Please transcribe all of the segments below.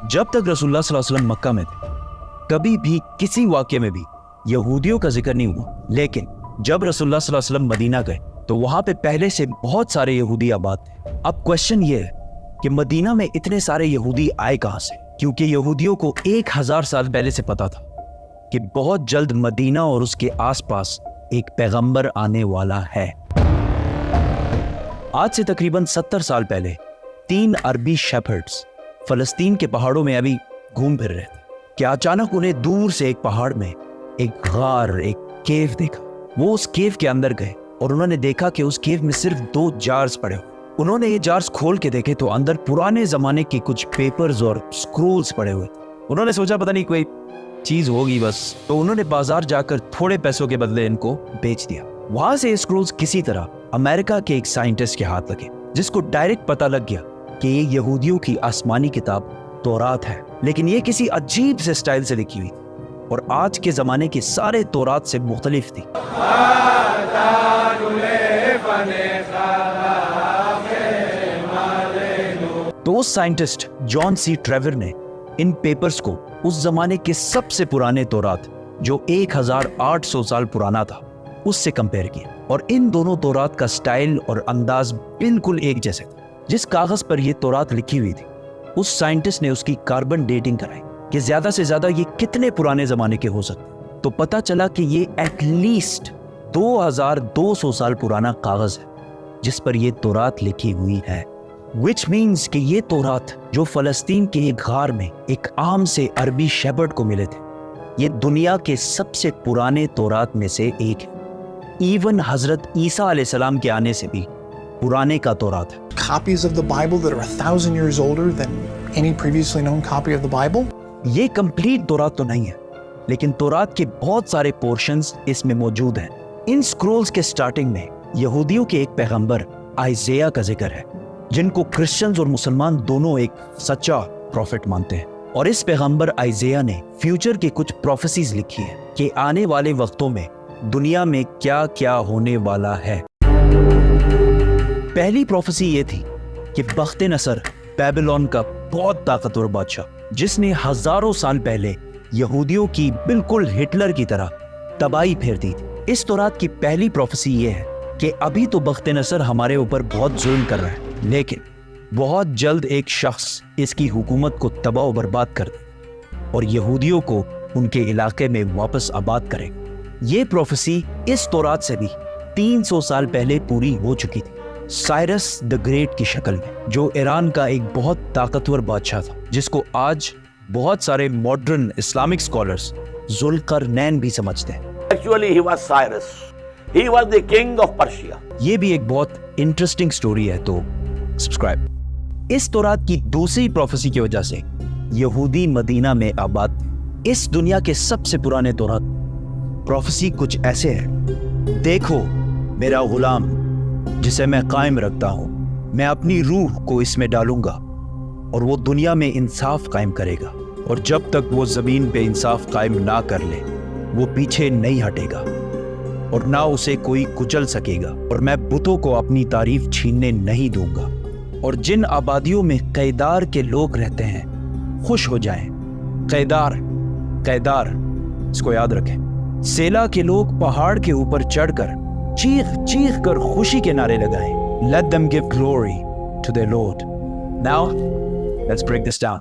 जब तक रसूलुल्लाह सल्लल्लाहु अलैहि वसल्लम मक्का में थे कभी भी किसी वाक्य में भी यहूदियों का जिक्र नहीं हुआ, लेकिन जब रसूलुल्लाह सल्लल्लाहु अलैहि वसल्लम मदीना गए तो वहां पे पहले से बहुत सारे यहूदी आबाद थे। अब क्वेश्चन ये है कि मदीना में इतने सारे यहूदी आए कहां से? क्योंकि यहूदियों को 1000 साल पहले से पता था कि बहुत जल्द मदीना और उसके आसपास एक पैगंबर आने वाला है। आज से तकरीबन 70 साल पहले 3 अरबी शेफर्ड्स फलस्तीन के पहाड़ों में अभी घूम फिर रहे थे कि अचानक उन्हें दूर से एक पहाड़ में एक गार, एक केव देखा। वो उस केव के अंदर गए और उन्होंने देखा कि उस केव में सिर्फ 2 जार्स पड़े हुए। उन्होंने ये जार्स खोल के देखे तो अंदर पुराने जमाने के कुछ पेपर्स और स्क्रोल्स पड़े हुए। उन्होंने सोचा पता नहीं कोई चीज होगी बस, तो उन्होंने बाजार जाकर थोड़े पैसों के बदले इनको बेच दिया। वहां से ये स्क्रोल्स किसी तरह अमेरिका के एक साइंटिस्ट के हाथ लगे, जिसको डायरेक्ट पता लग गया कि ये यहूदियों की आसमानी किताब तौरात है, लेकिन ये किसी अजीब से स्टाइल से लिखी हुई थी और आज के जमाने के सारे तौरात से मुख्तलिफ थी। तो उस साइंटिस्ट जॉन सी ट्रेवर ने इन पेपर्स को उस जमाने के सबसे पुराने तौरात जो 1800 साल पुराना था उससे कंपेयर किया और इन दोनों तौरात का स्टाइल और अंदाज बिल्कुल एक जैसे था। जिस कागज पर यह तौरात लिखी हुई थी उस साइंटिस्ट ने उसकी कार्बन डेटिंग कराई कि ज्यादा से ज्यादा ये कितने पुराने जमाने के हो सकते। तो पता चला कि ये एटलीस्ट 2200 साल पुराना कागज है जिस पर यह तौरात लिखी हुई है। विच मीन्स कि ये तौरात जो फलस्तीन के एक गार में एक आम से अरबी शेपर्ड को मिले थे, ये दुनिया के सबसे पुराने तौरात में से एक है। इवन हजरत ईसा अलैहिस्सलाम के आने से भी पुराने का तौरात है। Copies of the Bible that are 1000 years older than any previously known copy of the Bible? ये कंप्लीट तौरात तो नहीं है, लेकिन तौरात के बहुत सारे पोर्शंस इसमें मौजूद हैं। इन स्क्रोल्स के स्टार्टिंग में यहूदियों के एक पैगंबर आइज़ाया का जिक्र है, जिनको क्रिश्चियंस और मुसलमान दोनों एक सच्चा प्रॉफिट मानते हैं। और इस पैगंबर आइज़ाया ने फ्यूचर की कुछ प्रोफेसीज लिखी है कि आने वाले वक्तों में दुनिया में क्या क्या होने वाला है। पहली प्रोफेसी ये थी कि बख्त नसर बेबीलोन का बहुत ताकतवर बादशाह जिसने हजारों साल पहले यहूदियों की बिल्कुल हिटलर की तरह तबाही फेर दी थी। इस तौरात की पहली प्रोफेसी ये है कि अभी तो बख्त नसर हमारे ऊपर बहुत जुल्म कर रहा है, लेकिन बहुत जल्द एक शख्स इसकी हुकूमत को तबाह बर्बाद कर दे और यहूदियों को उनके इलाके में वापस आबाद करेगा। ये प्रोफेसी इस तौरात से भी 300 साल पहले पूरी हो चुकी थी, साइरस द ग्रेट की शक्ल में, जो ईरान का एक बहुत ताकतवर बादशाह था जिसको आज बहुत सारे मॉडर्न इस्लामिक स्कॉलर्स जुल्करनैन भी समझते हैं। Actually, he was Cyrus. He was the king of Persia. ये भी एक बहुत इंटरेस्टिंग स्टोरी है, तो सब्सक्राइब। इस तौरात की दूसरी प्रोफेसी की वजह से यहूदी मदीना में आबाद थे। इस दुनिया के सबसे पुराने तौरात प्रोफेसी कुछ ऐसे है, देखो मेरा गुलाम जिसे मैं कायम रखता हूं, मैं अपनी रूह को इसमें डालूंगा और वो दुनिया में इंसाफ कायम करेगा और जब तक वो जमीन पे इंसाफ कायम ना कर ले वो पीछे नहीं हटेगा और ना उसे कोई कुचल सकेगा और मैं बुतों को अपनी तारीफ छीनने नहीं दूंगा। और जिन आबादियों में कैदार के लोग रहते हैं खुश हो जाएं। कैदार कैदार इसको याद रखें। सेला के लोग पहाड़ के ऊपर चढ़कर चीख चीख कर खुशी के नारे लगाएं। Let them give glory to their Lord. Now let's break this down.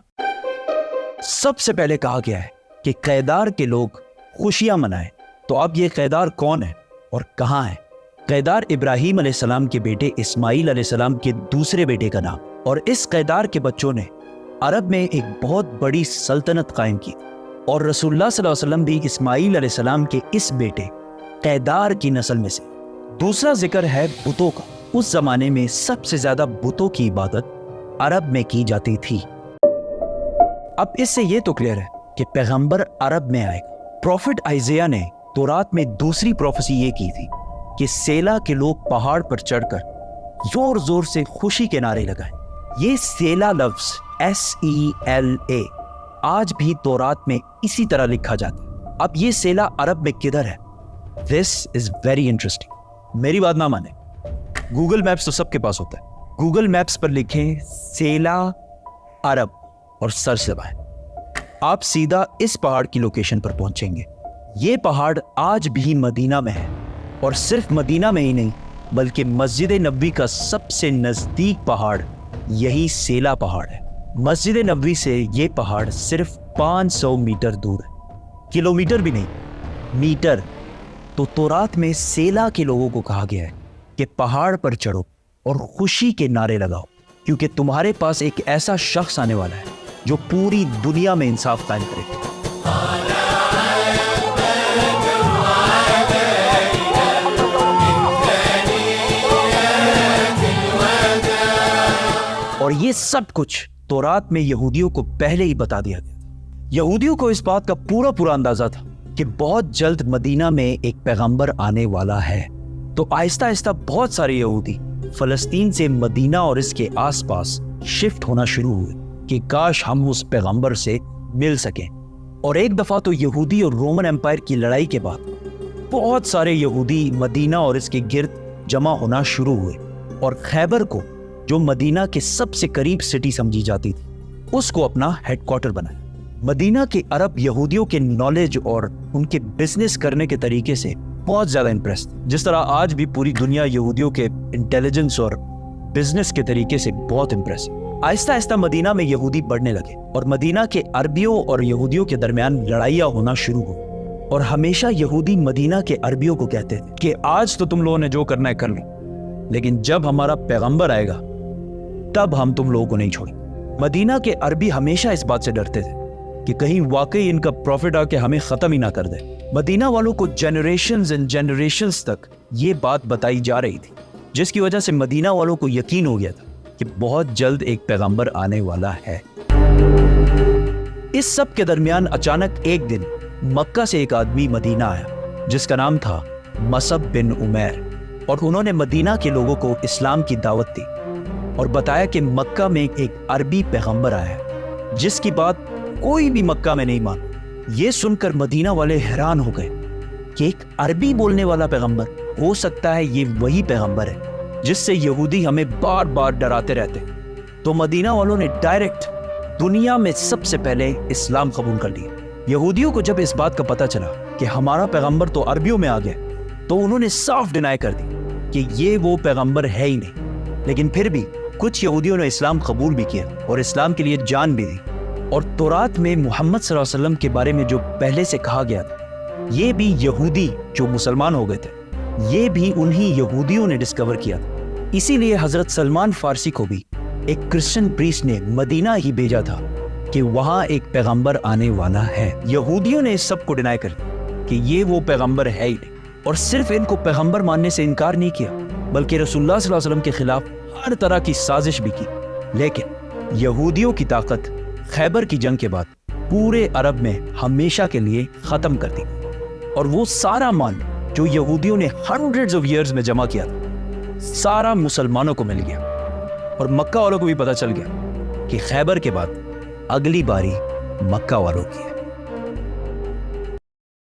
सबसे पहले कहा गया है कि कैदार के लोग खुशियां मनाएं। तो अब ये कैदार कौन है और कहां है? कैदार इब्राहीम अलैहिस्सलाम के बेटे इस्माईल अलैहिस्सलाम के दूसरे बेटे का नाम। और इस कैदार के बच्चों ने अरब में एक बहुत बड़ी सल्तनत कायम की और रसूलुल्लाह सल्लल्लाहु अलैहि वसल्लम भी इस्माईल अलैहिस्सलाम के इस बेटे कैदार की नस्ल में से। दूसरा जिक्र है बुतों का। उस जमाने में सबसे ज्यादा बुतों की इबादत अरब में की जाती थी। अब इससे यह तो क्लियर है कि पैगंबर अरब में आएगा। प्रॉफिट आइज़ाया ने तौरात में दूसरी प्रोफेसी ये की थी कि सेला के लोग पहाड़ पर चढ़कर जोर जोर से खुशी के नारे लगाएं। ये सेला लफ्ज SELA आज भी तौरात में इसी तरह लिखा जाता है। अब ये सेला अरब में किधर है? This is very interesting. मेरी बात ना माने, गूगल मैप्स तो सबके पास होता है। गूगल मैप्स पर लिखें सेला अरब اور سر سے دبائیں. آپ سیدھا اس پہاڑ کی لوکیشن پر پہنچیں گے. یہ پہاڑ آج بھی مدینہ میں ہے, اور صرف مدینہ میں ہی نہیں بلکہ مسجد نبوی کا سب سے نزدیک پہاڑ یہی سیلا پہاڑ ہے. مسجد نبوی سے یہ پہاڑ صرف 500 میٹر دور ہے, کلومیٹر بھی نہیں, میٹر. تو تورات میں سیلا کے لوگوں کو کہا گیا ہے کہ پہاڑ پر چڑھو اور خوشی کے نعرے لگاؤ, کیونکہ تمہارے پاس ایک ایسا شخص آنے والا ہے جو پوری دنیا میں انصاف قائم کرے. اور یہ سب کچھ تورات میں یہودیوں کو پہلے ہی بتا دیا گیا. یہودیوں کو اس بات کا پورا اندازہ تھا کہ بہت جلد مدینہ میں ایک پیغمبر آنے والا ہے. تو آہستہ آہستہ بہت سارے یہودی فلسطین سے مدینہ اور اس کے آس پاس شفٹ ہونا شروع ہوئے کہ کاش ہم اس پیغمبر سے مل سکیں. اور ایک دفعہ تو یہودی اور رومن امپائر کی لڑائی کے بعد بہت سارے یہودی مدینہ اور اس کے گرد جمع ہونا شروع ہوئے, اور خیبر کو جو مدینہ کے سب سے قریب سٹی سمجھی جاتی تھی اس کو اپنا ہیڈ کوارٹر بنایا. مدینہ کے عرب یہودیوں کے نالج اور ان کے بزنس کرنے کے طریقے سے بہت زیادہ امپریس تھے, جس طرح آج بھی پوری دنیا یہودیوں کے انٹیلیجنس اور بزنس کے طریقے سے بہت امپریس ہے. آہستہ آہستہ مدینہ میں یہودی بڑھنے لگے, اور مدینہ کے عربیوں اور یہودیوں کے درمیان لڑائیاں ہونا شروع ہوئی. اور ہمیشہ یہودی مدینہ کے عربیوں کو کہتے تھے کہ آج تو تم لوگوں نے جو کرنا ہے کر لو, لیکن جب ہمارا پیغمبر آئے گا تب ہم تم لوگوں کو نہیں چھوڑیں. مدینہ کے عربی ہمیشہ اس بات سے ڈرتے تھے کہ کہیں واقعی ان کا پروفٹ آ کے ہمیں ختم ہی نہ کر دے. مدینہ والوں کو جنریشنز اینڈ جنریشنز تک یہ بات بتائی جا رہی تھی, جس کی وجہ سے مدینہ والوں کو یقین ہو گیا تھا کہ بہت جلد ایک پیغمبر آنے والا ہے. اس سب کے درمیان اچانک ایک دن مکہ سے ایک آدمی مدینہ آیا جس کا نام تھا مصعب بن عمیر, اور انہوں نے مدینہ کے لوگوں کو اسلام کی دعوت دی اور بتایا کہ مکہ میں ایک عربی پیغمبر آیا ہے جس کی بات کوئی بھی مکہ میں نہیں مانا. یہ سن کر مدینہ والے حیران ہو گئے کہ ایک عربی بولنے والا پیغمبر, ہو سکتا ہے یہ وہی پیغمبر ہے جس سے یہودی ہمیں بار بار ڈراتے رہتے. تو مدینہ والوں نے ڈائریکٹ دنیا میں سب سے پہلے اسلام قبول کر لیا. یہودیوں کو جب اس بات کا پتہ چلا کہ ہمارا پیغمبر تو عربیوں میں آ گیا, تو انہوں نے صاف ڈینائی کر دی کہ یہ وہ پیغمبر ہے ہی نہیں. لیکن پھر بھی کچھ یہودیوں نے اسلام قبول بھی کیا اور اسلام کے لیے جان بھی دی. اور تورات میں محمد صلی اللہ علیہ وسلم کے بارے میں جو پہلے سے کہا گیا تھا, یہ بھی یہودی جو مسلمان ہو گئے تھے, یہ بھی انہی یہودیوں نے ڈسکور کیا تھا. اسی لیے حضرت سلمان فارسی کو بھی ایک کرسچن پریسٹ نے مدینہ ہی بھیجا تھا کہ وہاں ایک پیغمبر آنے والا ہے. یہودیوں نے اس سب کو ڈینائی کر دیا کہ یہ وہ پیغمبر ہے ہی نہیں, اور صرف ان کو پیغمبر ماننے سے انکار نہیں کیا بلکہ رسول اللہ صلی اللہ علیہ وسلم کے خلاف ہر طرح کی سازش بھی کی. لیکن یہودیوں کی طاقت خیبر کی جنگ کے بعد پورے عرب میں ہمیشہ کے لیے ختم کر دی, اور وہ سارا مال جو یہودیوں نے ہنڈریڈز آف ایئرز میں جمع کیا تھا سارا مسلمانوں کو مل گیا. اور مکہ والوں کو بھی پتہ چل گیا کہ خیبر کے بعد اگلی باری مکہ والوں کی ہے.